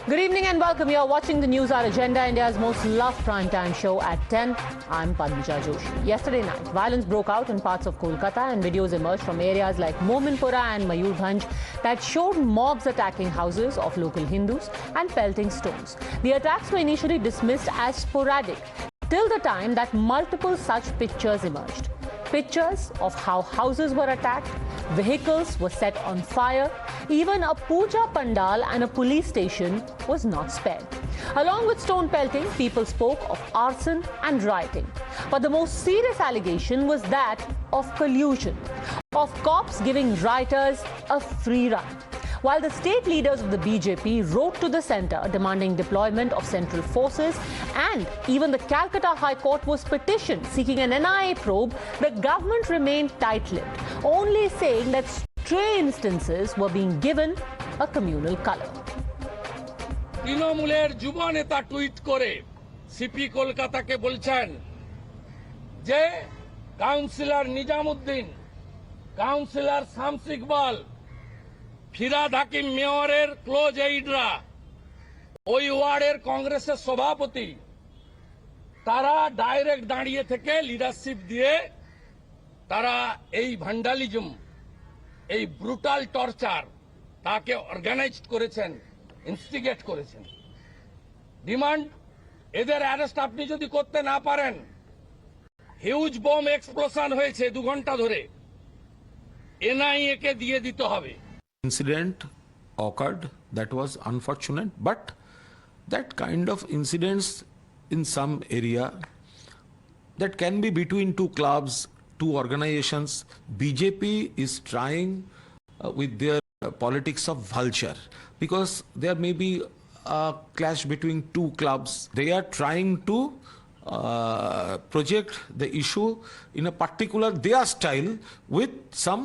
Good evening and welcome. You are watching the NewsHour Agenda, India's most loved primetime show at 10. I'm Padmija Joshi. Yesterday night, violence broke out in parts of Kolkata and videos emerged from areas like Mominpura and Mayurbhanj that showed mobs attacking houses of local Hindus and pelting stones. The attacks were initially dismissed as sporadic till the time that multiple such pictures emerged. Pictures of how houses were attacked, vehicles were set on fire, even a puja pandal and a police station was not spared. Along with stone pelting, people spoke of arson and rioting. But the most serious allegation was that of collusion, of cops giving rioters a free run. While the state leaders of the BJP wrote to the centre demanding deployment of central forces, and even the Calcutta High Court was petitioned seeking an NIA probe, the government remained tight-lipped, only saying that stray instances were being given a communal colour. তৃণমূলের যুব নেতা tweet করে CP কলকাতাকে বলছেন যে councillor Nizamuddin, councillor Shams Iqbal, Firhad হাকিম মেয়রের close এইডরা, ওই ওয়ার্ডের কংগ্রেসের সভাপতি, তারা ডাইরেক্ট দাঁড়িয়ে থেকে লিডারশিপ দিয়ে তারা এই ভ্যান্ডালিজম, এই ব্রুটাল টর্চার তাকে অর্গানাইজ করেছেন, ইনস্টিগেট করেছেন। ডিমান্ড এদের অ্যারেস্ট আপনি যদি করতে না পারেন, হিউজ বোম এক্সপ্লোশন হয়েছে 2 ঘন্টা ধরে, এনআইএ কে দিয়ে দিতে হবে। Incident occurred that was unfortunate, but that kind of incidents in some area that can be between 2 clubs, 2 organizations. BJP is trying with their politics of vulture, because there may be a clash between 2 clubs. They are trying to project the issue in a particular their style with some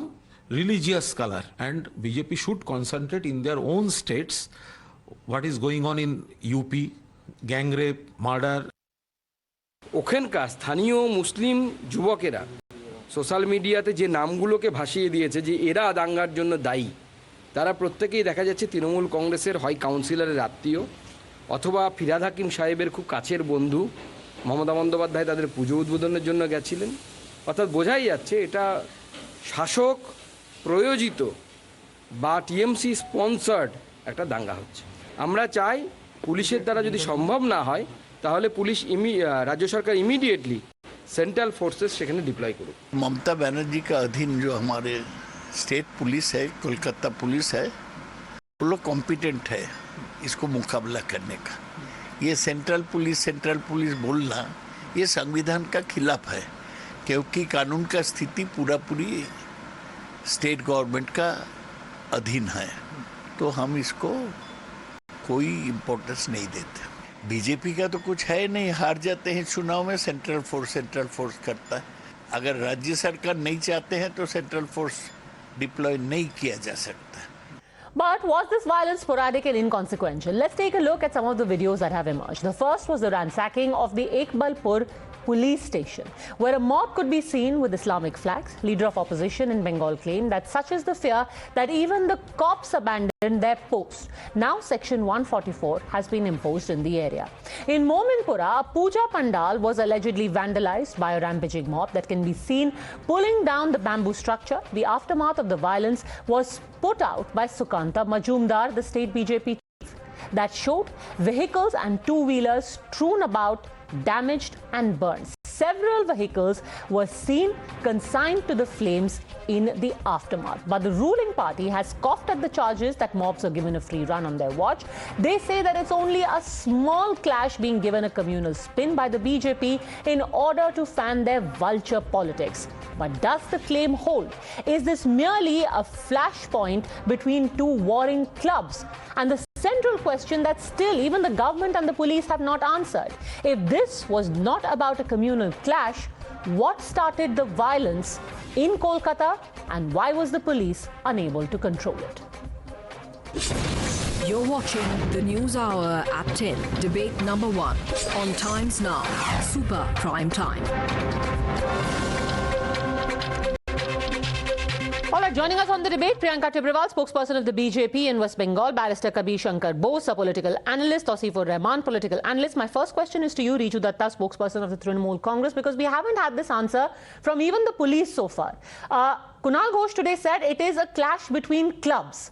religious color, and BJP should concentrate in their own states what is going on in UP, gang rape, murder. ওখানকার স্থানীয় মুসলিম যুবকেরা social মিডিয়াতে যে নামগুলোকে ভাসিয়ে দিয়েছে যে এরা দাঙ্গার জন্য দায়ী, তারা প্রত্যেকেই দেখা যাচ্ছে তৃণমূল কংগ্রেসের হয় কাউন্সিলরের আত্মীয় অথবা ফিরাদ হাকিম সাহেবের খুব কাছের বন্ধু। মমতা বন্দ্যোপাধ্যায় তাদের পুজো উদ্বোধনের জন্য গেছিলেন। অর্থাৎ বোঝাই যাচ্ছে এটা শাসক প্রয়োজিত বা টিএমসি স্পন্সার্ড একটা দাঙ্গা হচ্ছে। আমরা চাই পুলিশের দ্বারা যদি সম্ভব না হয় তাহলে পুলিশ রাজ্য সরকার ইমিডিয়েটলি सेंट्रल फोर्सेस সেখানে डिप्लॉय करो। ममता बनर्जी का अधीन जो हमारे स्टेट पुलिस है, कोलकाता पुलिस है, वो लोग कॉम्पिटेंट है इसको मुकाबला करने का। ये सेंट्रल पुलिस बोलना ये संविधान का खिलाफ है, क्योंकि कानून का स्थिति पूरी स्टेट गवर्नमेंट का अधीन है, तो हम इसको कोई इम्पोर्टेंस नहीं देते। बीजेपी का तो कुछ है नहीं, हार जाते हैं चुनाव में, सेंट्रल फोर्स करता है। अगर राज्य सरकार नहीं चाहते हैं तो सेंट्रल फोर्स डिप्लॉय नहीं किया जा सकता। But was this violence sporadic and inconsequential? Let's take a look at some of the videos that have emerged. The first was the ransacking of the Ekbalpur police station, where a mob could be seen with Islamic flags. Leader of opposition in Bengal claimed that such is the fear that even the cops abandoned their post. Now Section 144 has been imposed in the area. In Mominpura, a puja pandal was allegedly vandalized by a rampaging mob that can be seen pulling down the bamboo structure. The aftermath of the violence was put out by Sukanta Majumdar, the state BJP chief, that showed vehicles and 2-wheelers strewn about, damaged and burned. Several vehicles were seen consigned to the flames in the aftermath. But the ruling party has scoffed at the charges that mobs are given a free run on their watch. They say that it's only a small clash being given a communal spin by the BJP in order to fan their vulture politics. But does the claim hold? Is this merely a flashpoint between 2 warring clubs? And the central question that still even the government and the police have not answered. If this was not about a communal clash, what started the violence in Kolkata and why was the police unable to control it? You're watching the News Hour at 10, debate number 1 on Times Now, Super Prime Time. right, joining us on the debate, Priyanka Tibrewal, spokesperson of the BJP in West Bengal, Barrister Kabir Shankar Bose, a political analyst, Tausifur Rahman, political analyst. My first question is to you, Riju Datta, spokesperson of the Trinamool Congress, because we haven't had this answer from even the police so far. Kunal Ghosh today said it is a clash between clubs.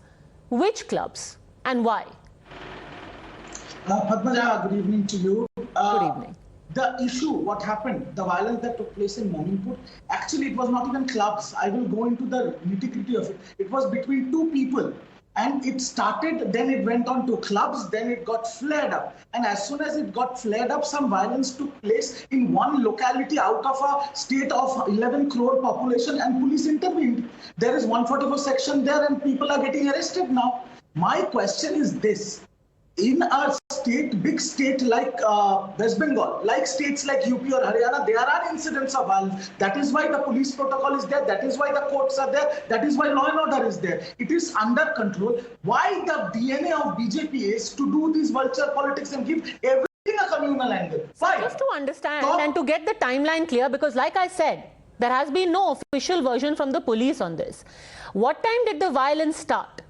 Which clubs and why? Padmaja, good evening to you. Good evening. The issue, what happened, the violence that took place in Mominpur, actually it was not even clubs. I will go into the nitty-gritty of it. It was between two people. And it started, then it went on to clubs, then it got flared up. And as soon as it got flared up, some violence took place in one locality out of a state of 11 crore population, and police intervened. There is 144 section there and people are getting arrested now. My question is this. In a state, big state like West Bengal, like states like UP or Haryana, there are incidents of violence. That is why the police protocol is there. That is why the courts are there. That is why law and order is there. It is under control. Why the DNA of BJP is to do this vulture politics and give everything a communal angle? Why? Just to understand and to get the timeline clear, because like I said, there has been no official version from the police on this. What time did the violence start?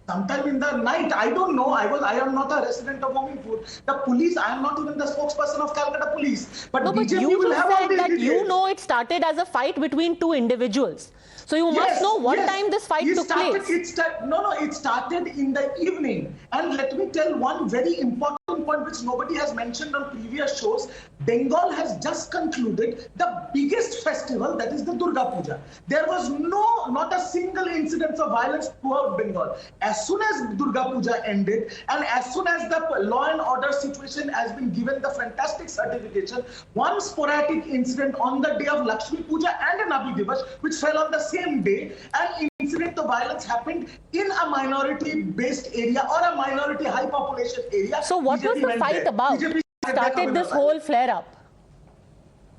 Sometime in the night, I don't know. I am not a resident of Mominpur. The police, I am not even the spokesperson of Calcutta Police. But No, but BJP you will just have all said these that details. you know it started as a fight between two individuals. So you must know what time this fight took place. It started in the evening. And let me tell one very important point which nobody has mentioned on previous shows. Bengal has just concluded the biggest festival, that is the Durga Puja. There was not a single incident of violence throughout Bengal. As soon as Durga Puja ended and as soon as the law and order situation has been given the fantastic certification, one sporadic incident on the day of Lakshmi Puja and Nabi Divas, which fell on the same day, an incident of violence happened in a minority-based area or a minority high population area. So what was the fight about? Started this whole flare-up?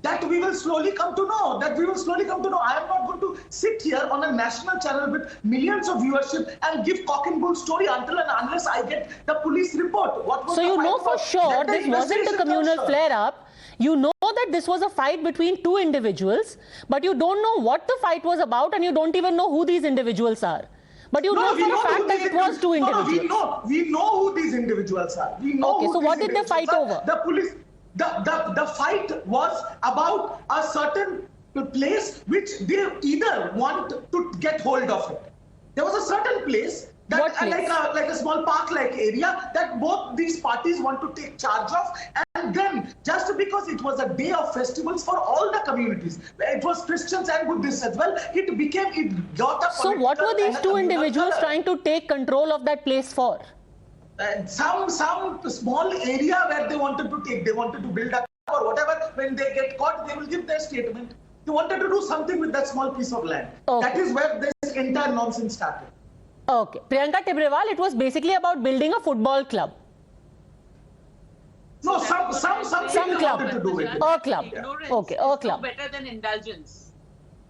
That we will slowly come to know. I am not going to sit here on a national channel with millions of viewership and give cock and bull story until and unless I get the police report. So you know for sure this wasn't a communal flare-up. You know that this was a fight between two individuals, but you don't know what the fight was about and you don't even know who these individuals are. But you know for a fact that it was two individuals. We know who these individuals are. We know. Okay, so what did they fight over? The police. The fight was about a certain place which they either want to get hold of it. There was a certain place that like a small park-like area that both these parties want to take charge of, and then just because it was a day of festivals for all the communities, it was Christians and Buddhists as well, it got a. So what were these two individuals trying to take control of that place for? Some small area where they wanted to build up or whatever. When they get caught, they will give their statement. They wanted to do something with that small piece of land. Okay. That is where this entire nonsense started. Okay. Priyanka Tibrewal, it was basically about building a football club. No, some club. wanted to do it. A club. Okay, a club. No better than indulgence.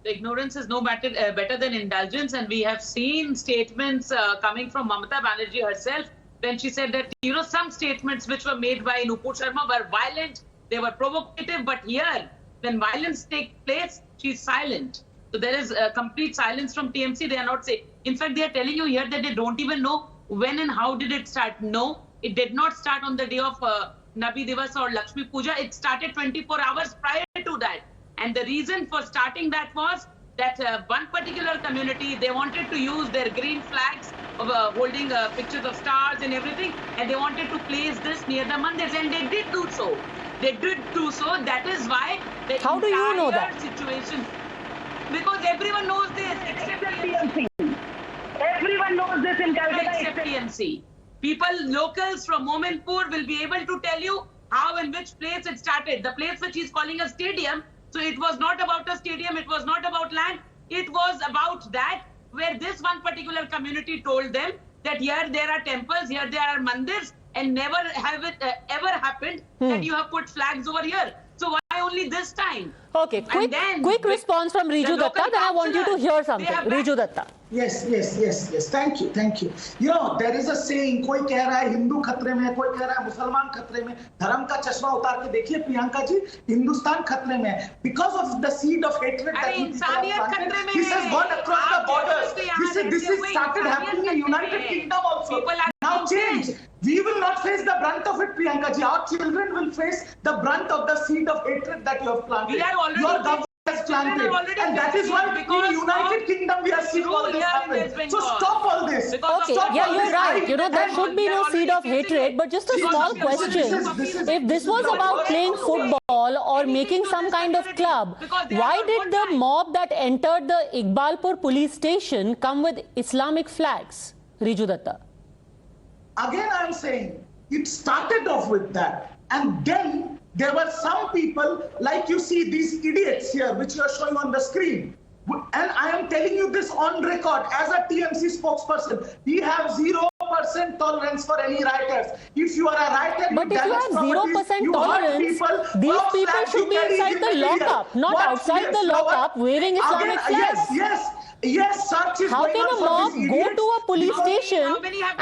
The ignorance is no better than indulgence, and we have seen statements coming from Mamata Banerjee herself when she said that, some statements which were made by Nupur Sharma were violent, they were provocative, but here, when violence takes place, she's silent. So there is complete silence from TMC. They are not saying. In fact, they are telling you here that they don't even know when and how did it start. No, it did not start on the day of Nabi Divas or Lakshmi Puja. It started 24 hours prior to that. And the reason for starting that was that one particular community, they wanted to use their green flags of holding pictures of stars and everything, and they wanted to place this near the mandirs, and they did do so. That is why the How do you know that? Situation, because everyone knows this except TMC. Everyone knows this in Calcutta except TMC. People, locals from Mominpur will be able to tell you how and which place it started. The place which he's calling a stadium. So it was not about a stadium, it was not about land, it was about that where this one particular community told them that here there are temples, here there are mandirs, and never have it ever happened that you have put flags over here. So why Why only this time? Okay, quick response from Riju Datta. Then I want you to hear something. Riju Datta. Yes. Thank you. You know, there is a saying, कोई कह रहा है हिंदू खतरे में, कोई कह रहा है मुसलमान खतरे में. धर्म का चश्मा उतार के देखिए प्रियंका जी, हिंदुस्तान खतरे में है. Because of the seed of hatred that you planted, this has gone across the borders. This is started happening in United Kingdom also. Now change. We will not face the brunt of it, Priyanka ji. Our children will face the brunt of the seed of hatred that you have planted. Your government has planted, and that is why in United Kingdom we are seeing all this happen. So stop all this. Okay, yeah, you're right. You know, there should be no seed of hatred, but just a small question. If this was about playing football or making some kind of club, why did the mob that entered the Iqbalpur police station come with Islamic flags? Riju Datta. Again, I am saying it started off with that, and then there were some people, like you see these idiots here, which you are showing on the screen. And I am telling you this on record as a TMC spokesperson. We have 0% tolerance for any rioters. If you are a rioter, but if you have 0% tolerance, these people should be inside the lockup, not outside the lockup, waving Islamic flags. Yes, search is How going can a on for mob these go idiots? to a police station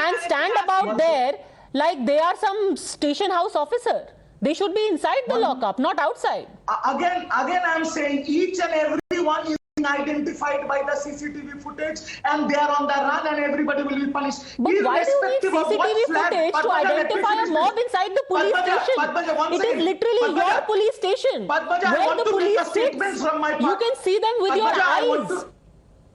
and stand about there like they are some station house officer? They should be inside the lockup, not outside. Again, I am saying each and every one is identified by the CCTV footage, and they are on the run, and everybody will be punished. But why do you need CCTV footage to identify a mob inside the police station? It is literally your police station. Where the police sits, you can see them with your eyes.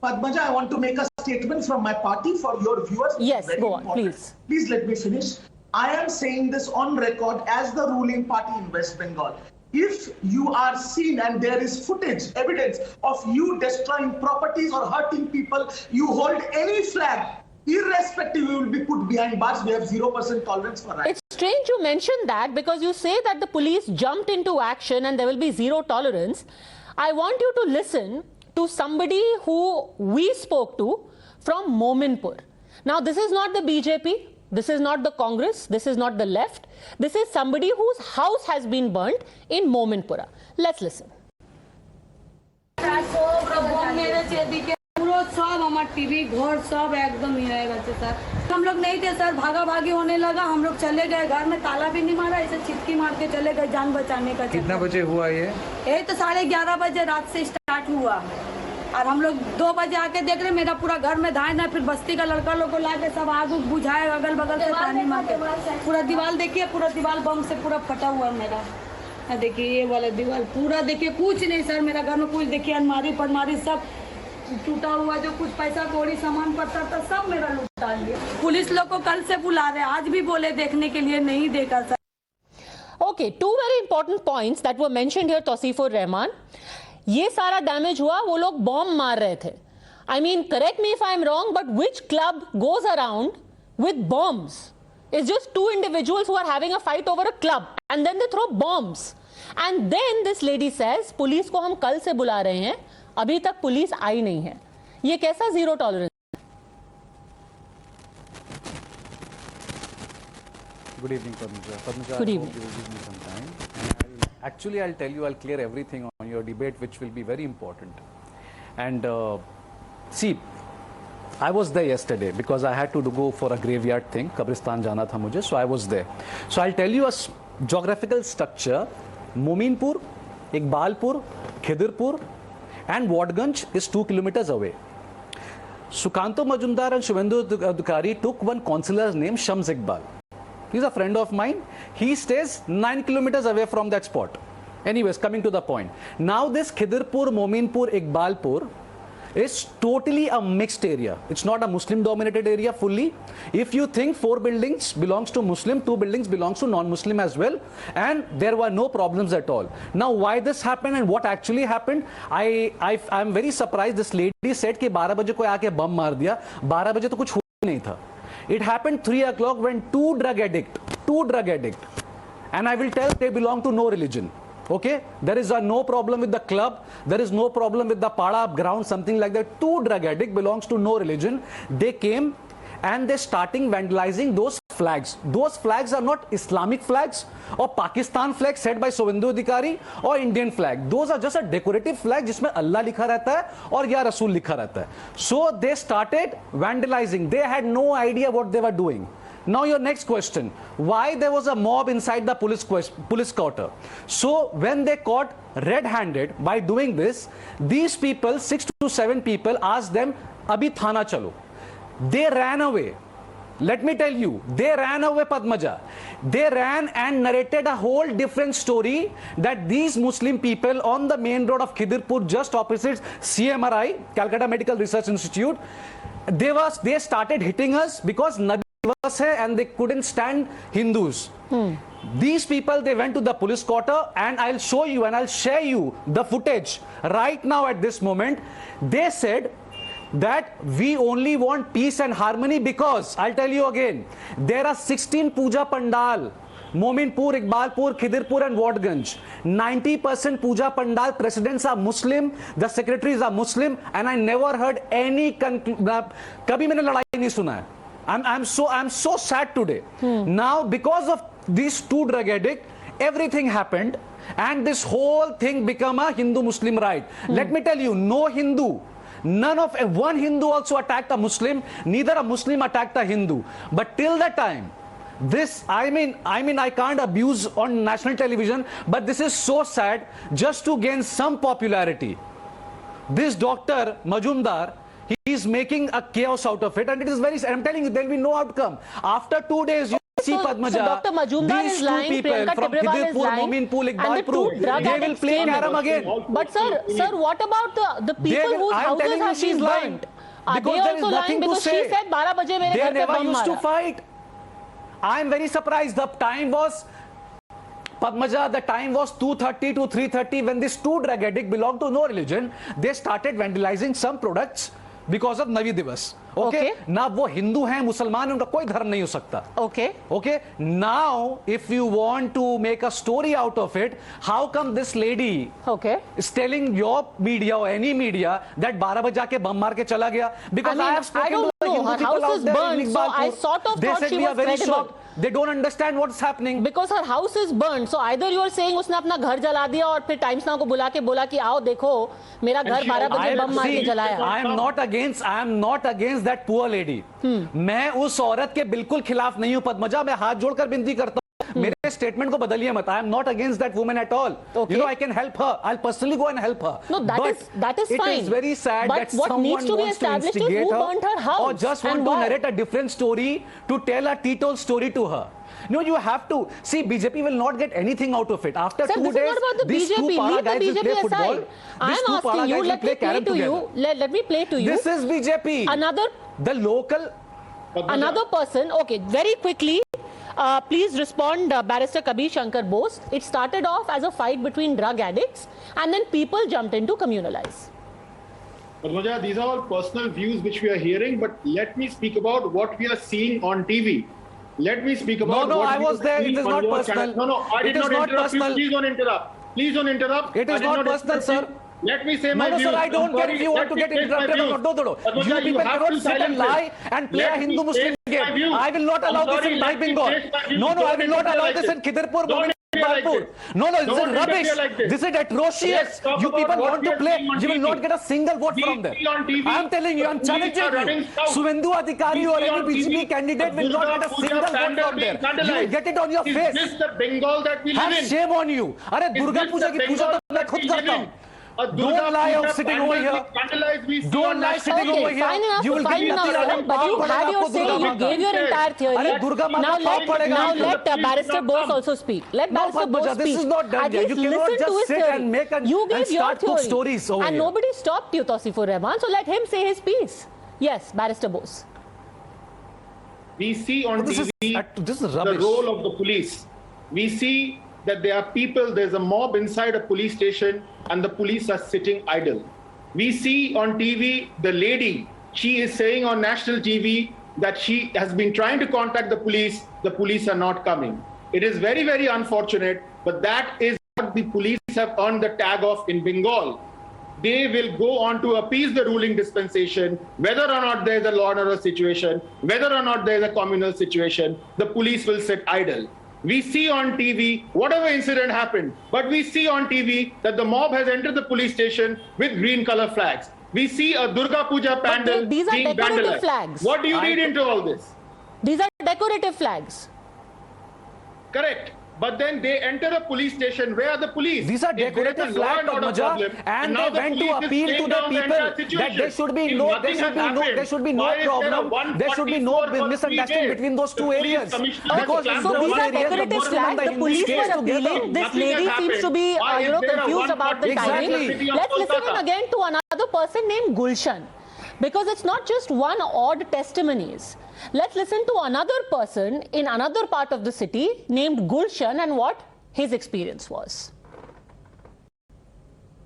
Padmaja, I want to make a statement from my party for your viewers. Yes, go on, please. Please let me finish. I am saying this on record as the ruling party in West Bengal. If you are seen and there is footage, evidence of you destroying properties or hurting people, you hold any flag, irrespective, you will be put behind bars. We have 0% tolerance for riots. It's strange you mention that, because you say that the police jumped into action and there will be zero tolerance. I want you to listen to somebody who we spoke to from Mominpur. Now, this is not the BJP. This is not the Congress. This is not the left. This is somebody whose house has been burnt in Mominpura. Let's listen. TV घर सब एकदम ही रहेगा sir. हम लोग नहीं थे sir, भागा भागी होने लगा, हम लोग चले गए, घर में ताला भी नहीं मारा, ऐसे चिटकी मार के चले गए जान बचाने का. कितना बजे हुआ ये? तो 11:30 बजे रात से स्टार्ट हुआ, और हम लोग 2 बजे आके देख रहे, मेरा पूरा घर में धाए ना, फिर बस्ती का लड़का लोग को लाके सब आग उग बुझाए, अगल बगल से पानी मार के पूरा दीवार देखिए, पूरा दीवार बम से पूरा फटा हुआ है मेरा. देखिए ये वाला दीवार पूरा, देखिए कुछ नहीं सर, मेरा घर में कुछ देखिए, अलमारी पलमारी सब टूटा हुआ, जो कुछ पैसा कौड़ी सामान पड़ता था सब मेरा लुटा लिया. पुलिस लोग को कल से बुला रहे, आज भी बोले देखने के लिए, नहीं देखा sir. Okay, two very important points that were mentioned here, Tawseefur Rahman. ये सारा डैमेज हुआ, वो लोग बॉम्ब मार रहे थे. I mean, correct me if I'm wrong, but which club goes around with bombs? It's just two individuals who are having a fight over a club, and then they throw bombs. And then this lady says, police को हम कल से बुला रहे हैं, अभी तक police आई नहीं है. ये कैसा zero tolerance? Good evening, Padmaja. Padmaja, Good I evening. hope you will give me some time. And I'll tell you, I'll clear everything on your debate, which will be very important. And see, I was there yesterday because I had to go for a graveyard thing. Kabristan jana tha mujhe, so I was there. So I'll tell you a geographical structure. Mominpur, Iqbalpur, Khidirpur, and Wadganj is 2 kilometers away. Sukanto Majumdar and Shubhendu Adhikari took one consular's name, Shams Iqbal. He's a friend of mine. He stays 9 kilometers away from that spot. Anyways, coming to the point. Now this Khidirpur, Mominpur, Iqbalpur is totally a mixed area. It's not a Muslim dominated area fully. If you think 4 buildings belongs to Muslim, 2 buildings belongs to non-Muslim as well, and there were no problems at all. Now why this happened and what actually happened, I'm very surprised. This lady said कि 12 बजे कोई आके बम मार दिया. 12 बजे तो कुछ हुआ नहीं था. It happened 3 o'clock when two drug addict, and I will tell they belong to no religion. Okay, there is no problem with the club, there is no problem with the pada ground, something like that. 2 drug addict belongs to no religion. They came and they starting vandalizing those flags. Those flags are not Islamic flags or Pakistan flag set by Sovendu Adhikari or Indian flag. Those are just a decorative flag जिसमें Allah लिखा रहता है और या रसूल लिखा रहता है. So they started vandalizing. They had no idea what they were doing. Now your next question, why there was a mob inside the police quarter? So when they caught red-handed by doing this, these people, 6 to 7 people, asked them, abhi thana chalo. They ran away. Let me tell you, they ran away, Padmaja. They ran and narrated a whole different story that these Muslim people on the main road of Khidirpur, just opposite CMRI, Calcutta Medical Research Institute, they started hitting us because Nabi was here and they couldn't stand Hindus. These people, they went to the police quarter, and I'll show you and I'll share you the footage right now at this moment. They said that we only want peace and harmony because, I'll tell you again, there are 16 puja pandal, Mominpur, Iqbalpur, Khidirpur and Wadganj. 90% puja pandal presidents are Muslim, the secretaries are Muslim, and I never heard any kabhi maine ladai nahi suna hai. I'm so sad today. Now, because of these two drug addicts, everything happened, and this whole thing became a Hindu-Muslim riot. Let me tell you, no Hindu, one Hindu also attacked a Muslim, neither a Muslim attacked a Hindu. But till that time, this, I mean, I can't abuse on national television, but this is so sad, just to gain some popularity. This Dr. Majumdar, he is making a chaos out of it, and it is very, I'm telling you, there will be no outcome. After 2 days, you see Padmaja, Dr. Majumdar these is two lying, people from Khidirpur, Mominpur, Iqbalpur, they will play carom again. But sir, what about the people whose houses have been burnt? Are they also lying? Because she said 12 baje mere ghar pe never bam used to mara. fight. I am very surprised. The time was, Padmaja, the time was 2:30 to 3:30 when these two drug addicts belonged to no religion. They started vandalizing some products because of Navi Divas. Okay? Now वो हिंदू हैं, मुसलमान हैं, उनका कोई धर्म नहीं हो सकता. Okay? Now, if you want to make a story out of it, how come this lady is telling your media or any media that 12 बजे जाके बम मार के चला गया? Because I have spoken to the Hindu people out there in Iqbalpur. I sort of thought she was very shocked. They don't understand what's happening. Because her house is burnt. So either you are saying उसने अपना घर जला दिया और फिर times now को बुला के बोला कि आओ देखो मेरा घर 12 बजे बम मार के जलाया. I am not against that poor lady. मैं उस औरत के बिल्कुल खिलाफ नहीं हूं पद्मजा. मैं हाथ जोड़कर विनती करता हूं, मेरे स्टेटमेंट को बदलिए मत. I am not against that woman at all. You know, I can help her. I'll personally go and help her. No, that is fine. It is very sad that someone wants to instigate her or just want to narrate a different story to tell a teetotal story to her. No, you have to see. BJP will not get anything out of it. After 2 days, these two para guys will play football. I am asking you. Let me play to you. Let me play to you. This is BJP. Another person. Okay, very quickly. Please respond, Barrister Kabir Shankar Bose. It started off as a fight between drug addicts, and then people jumped in to communalize. Padmaja, these are all personal views which we are hearing, but let me speak about what we are seeing on TV. Let me speak about No, what I was there. It is not personal. No, I did not interrupt you. Please don't interrupt. Please don't interrupt. It is not personal, sir. Let me say my views. No, sir, I don't care if you want to get interrupted or not. No. You people cannot sit and lie and play a Hindu-Muslim game. I will not allow this in my Bengal. No, I will not allow this in Khidirpur, Mominpur. No, this is rubbish. This is atrocious. You people want to play. You will not get a single vote from them. I am telling you, I am challenging you. Suvendu Adhikari or any BJP candidate will not get a single vote from there. You will get it on your face. This is the Bengal that we live in. Have shame on you. अरे दुर्गा पूजा की पूजा तो मैं खुद करता हूँ. Don't lie of sitting over here. Don't lie sitting over here. You will give nothing. But you had your say. You gave your entire theory. Now let Barrister Bose also speak. Let Barrister Bose speak. This is not done yet. You cannot just sit and make and start cook stories over here. And nobody stopped you, Tausifur Rahman. So let him say his piece. Yes, Barrister Bose. We see on TV the role of the police. We see that there are people, there's a mob inside a police station and the police are sitting idle. We see on TV the lady, she is saying on national TV that she has been trying to contact the police are not coming. It is very, very unfortunate, but that is what the police have earned the tag of in Bengal. they will go on to appease the ruling dispensation, whether or not there is a law and order situation, whether or not there is a communal situation, the police will sit idle. We see on TV whatever incident happened, but we see on TV that the mob has entered the police station with green color flags. We see a Durga Puja pandal these are being decorative vandalized. flags. What do you read into all this? These are decorative flags. Correct. But then they enter a police station. Where are the police? These are decorative flags, Padmaja, and they went to appeal to the people that there should be no problem. There should be no misunderstanding between those two areas. Because so these are decorative flags. The police were appealing. This lady seems to be confused about the timing. Let's listen in again to another person named Gulshan, because it's not just one odd testimonies. Let's listen to another person in another part of the city named Gulshan and what his experience was.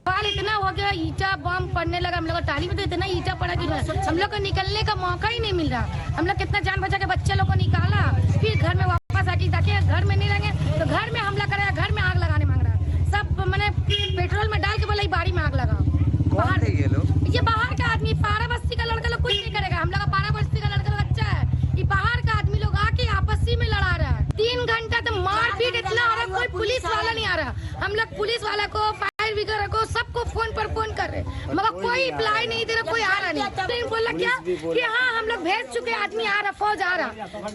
इतना हो गया, ईटा बम पड़ने लगा, हम लोग टाली में तो इतना ईटा पड़ा कि हम लोग को निकलने का मौका ही नहीं मिल रहा। हम लोग कितना जान बचा के बच्चे लोग को निकाला, फिर घर में वापस आके ताकि घर में नहीं रहेंगे तो घर में हमला करेगा, घर में आग लगाने मांग रहा है। सब मैंने पेट्रोल में डाल के बोला बाड़ी में आग लगाओ। कौन थे ये लोग? ये बाहर का आदमी, पारा बस्ती का लड़का लोग कुछ नहीं करेगा। हम लोग का पारा बस्ती का लड़का लोग अच्छा है, ये बाहर का आदमी लोग आके आपसी में लड़ा रहा है। 3 घंटा तो मारपीट इतना हो रहा है, कोई पुलिस वाला नहीं आ रहा। हम लोग पुलिस वाला को, फायर ब्रिगेड को, सबको फोन पर फोन कर रहे, मगर कोई रिप्लाई नहीं दे रहा, कोई आ रहा नहीं। तो बोला क्या कि हाँ हम लोग भेज चुके, आदमी आ रहा, फौज आ रहा।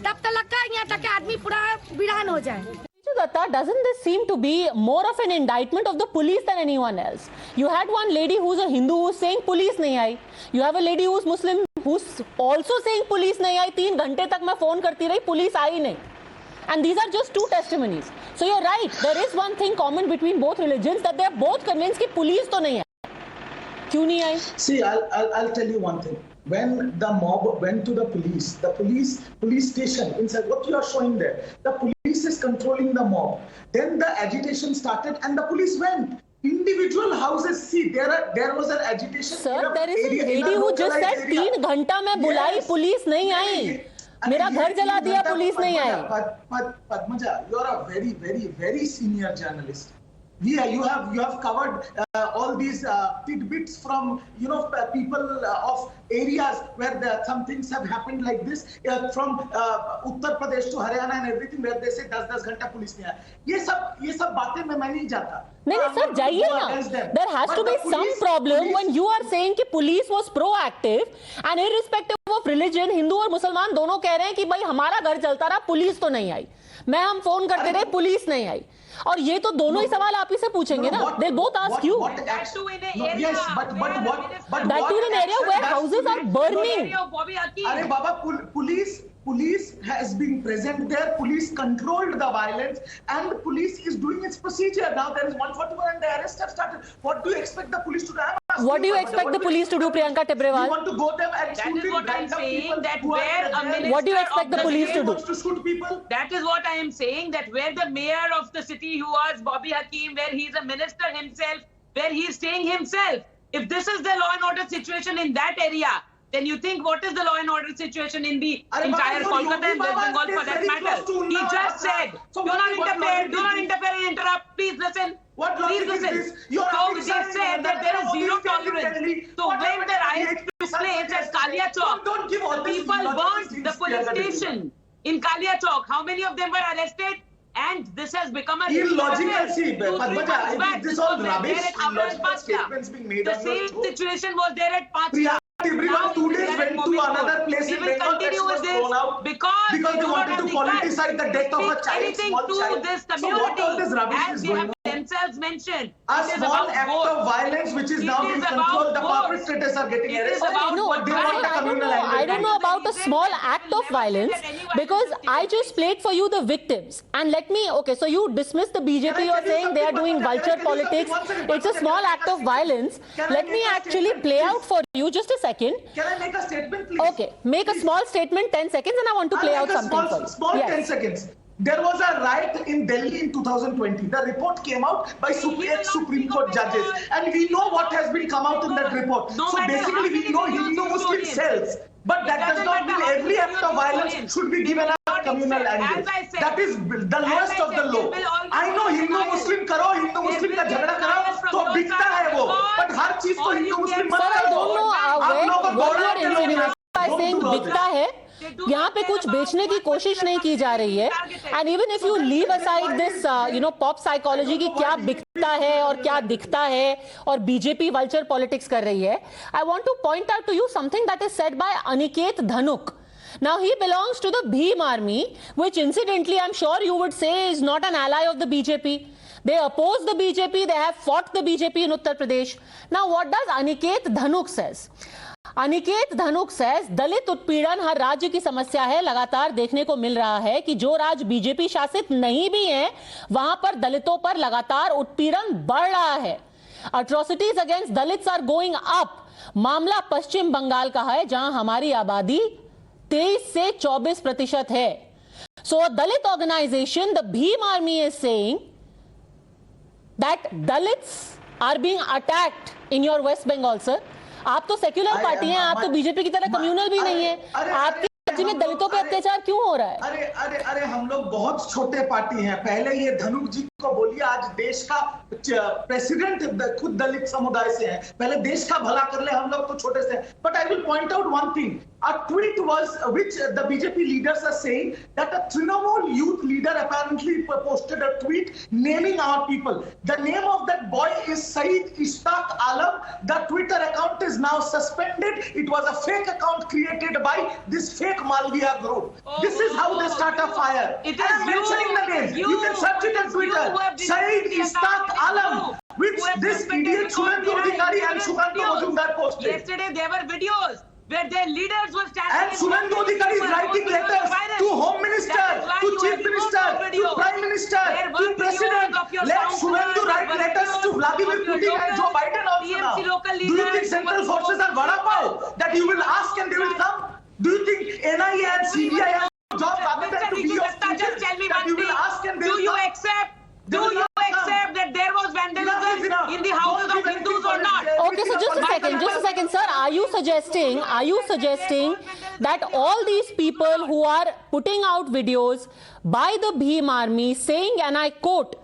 तब तो लगता है यहाँ तक आदमी पूरा वीरान हो जाए। Doesn't this seem to be more of an indictment of the police than anyone else? You had one lady who's a Hindu who's saying police nahi aayi. You have a lady who's Muslim who's also saying police nahi aayi. 3 घंटे तक मैं phone करती रही, police आई नहीं. And these are just 2 testimonies. So you're right. There is one thing common between both religions, that they are both convinced कि police तो नहीं आई. क्यों नहीं आई? See, I'll tell you one thing. When the mob went to the police station, inside what you are showing there, the police is controlling the mob. Then the agitation started and the police went. Individual houses, see, there was an agitation. Sir, there is a lady who just said 3 घंटा में बुलाई, police नहीं आई. मेरा घर जला दिया, police नहीं आई. Padmaja, you are a very, very, very senior journalist. Yeah, you have covered all these tidbits from people of areas where some things have happened like this, from Uttar Pradesh to Haryana and everything, where they say 10 घंटा police नहीं आया. ये सब बातें मैं नहीं जाता. नहीं सर जाइए ना. There has to be some problem when you are saying कि police was proactive and irrespective of religion, Hindu और मुसलमान दोनों कह रहे हैं कि भाई हमारा घर चलता रहा, पुलिस तो नहीं आई. हम फोन करते रहे, पुलिस नहीं आई. और ये तो दोनों ही सवाल आप ही से पूछेंगे ना. They'll both ask you. That too in an area. Yes, but that too in an area where houses are burning. अरे बाबा, police has been present there. Police controlled the violence, and police is doing its procedure. Now there is 141 and the arrests have started. What do you expect the police to do? What do you expect the police to do, Priyanka Tibrewal? You want to go there and that is what I am saying. That where a minister what do you expect the police to do? To shoot people? That is what I am saying. That where the mayor of the city, who was Bobby Hakim, where he is a minister himself, where he is staying himself. If this is the law and order situation in that area, then you think what is the law and order situation in the entire Kolkata and West Bengal for that matter? He just said, do not interfere and interrupt. Please listen. Please listen. So they said that there is zero tolerance. So when the riots took place at Kalia Chowk, the people burnt the police station in Kalia Chowk. How many of them were arrested? And this has become a illogical. See, Padmaja, this all rubbish. Illogical statements being made. The same situation was there at Pachla. Everyone 2 days went to another place in Bengal that was thrown out because they wanted to politicize the death of a child, small child. This so what all this rubbish is going on? Themselves mentioned. A small act of violence which is now being controlled. The perpetrators are getting arrested. I don't know about a small act of violence, because I just played for you the victims. And let me, okay, so you dismiss the BJP, you're saying they are doing vulture politics. It's a small act of violence. Let me actually play out for you just a second. Can I make a statement, please? Okay, make a small statement, 10 seconds, and I want to play out something for you. Small 10 seconds. There was a riot in Delhi in 2020. The report came out by Supreme Court judges. And we know what has been come out in that report. So basically we know Hindu-Muslim cells. But that does not mean every act of violence should be given a communal angle. That is the lowest of the low. I know Hindu-Muslim करो, Hindu-Muslim का झगड़ा कराओ, तो बिकता है वो. But हर चीज तो हिंदू मुस्लिम मत Sir, I करो। don't know आप लोग what गौरव you're के लोग insinuating हैं। by saying Don't do all बिकता this. है, यहाँ पे कुछ बेचने की कोशिश नहीं की जा रही है. And even if you leave aside this, pop psychology की क्या बिकता है और क्या दिखता है और बीजेपी वल्चर पॉलिटिक्स कर रही है, I want to point out to you something that is said by Aniket Dhanuk. Now he belongs to the Bhim army, which incidentally I'm sure you would say is not an ally of the BJP. They oppose the BJP, they have fought the BJP in Uttar Pradesh. Now what does Aniket Dhanuk says? Aniket Dhanuk says Dalit उत्पीड़न हर राज्य की समस्या है. लगातार देखने को मिल रहा है कि जो राज्य बीजेपी शासित नहीं भी हैं, वहां पर दलितों पर लगातार उत्पीड़न बढ़ रहा है. Atrocities against Dalits are going up. मामला पश्चिम बंगाल का है, जहां हमारी आबादी 23 से 24% है. So Dalit organisation the Bhim Army is saying that Dalits are being attacked in your West Bengal. Sir, आप तो सेक्युलर पार्टी हैं, आप तो बीजेपी की तरह कम्युनल भी नहीं है. आपके राज्य में दलितों पे अत्याचार क्यों हो रहा है? अरे हम लोग बहुत छोटे पार्टी हैं. पहले ये धनुक जी को बोलिए, आज देश का प्रेसिडेंट खुद दलित समुदाय से है. पहले देश का भला कर ले, हम लोग तो छोटे से. But I will point out one thing. A tweet was which the BJP leaders are saying that a Trinamool youth leader apparently posted a tweet naming our people. The name of that boy is Saeed Ishtaq Alam. The Twitter account is now suspended. It was a fake account created by this fake Malviya group. This is how they start a fire. It is I'm mentioning the name. You can search it on Twitter. Saeed Ishtaq Alam. Which this idiot Surendu Adhikari and Sukanta Majumdar posted. Yesterday there were videos where their leaders were standing. And Surendu Adhikari is writing letters to Home Minister, to Chief Minister, to Prime Minister, to President. Let Surendu write letters to Vladimir Putin and Joe Biden also now. Do you think Central Forces are vada pav that you will ask and they will come? Do you think NIA and CBI have jobs other than to be your teachers that you will ask and they will come? Do you accept that there was vandalism in the houses of Hindus or not? Okay, so just a second, sir. Are you suggesting that all these people who are putting out videos by the Bhim army saying, and I quote,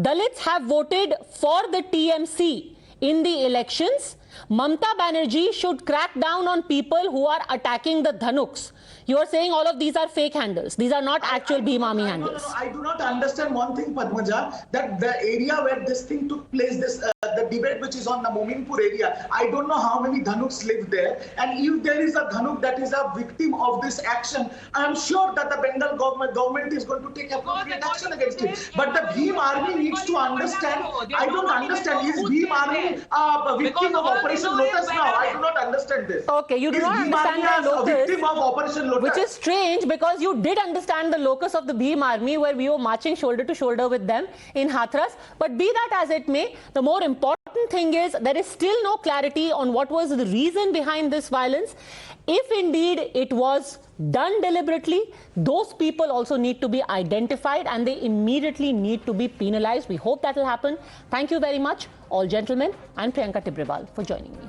Dalits have voted for the TMC in the elections, Mamata Banerjee should crack down on people who are attacking the Dhanuks? You are saying all of these are fake handles. These are not actual Bhim army handles. No, I do not understand one thing, Padmaja, that the area where this thing took place, the debate which is on the Mominpur area, I don't know how many Dhanuks live there. And if there is a Dhanuk that is a victim of this action, I am sure that the Bengal government is going to take appropriate action against it. But the Bhim army needs to understand. I don't understand. Is Bhim army a victim of Operation Lotus now? I do not understand this. Okay, you do not understand the locus, a victim of Operation Lotus? Which is strange because you did understand the locus of the Bhim army where we were marching shoulder to shoulder with them in Hathras. But be that as it may, the more important thing is there is still no clarity on what was the reason behind this violence. If indeed it was done deliberately, those people also need to be identified and they immediately need to be penalized. We hope that will happen. Thank you very much, all gentlemen. I'm Priyanka Tibrewal for joining me.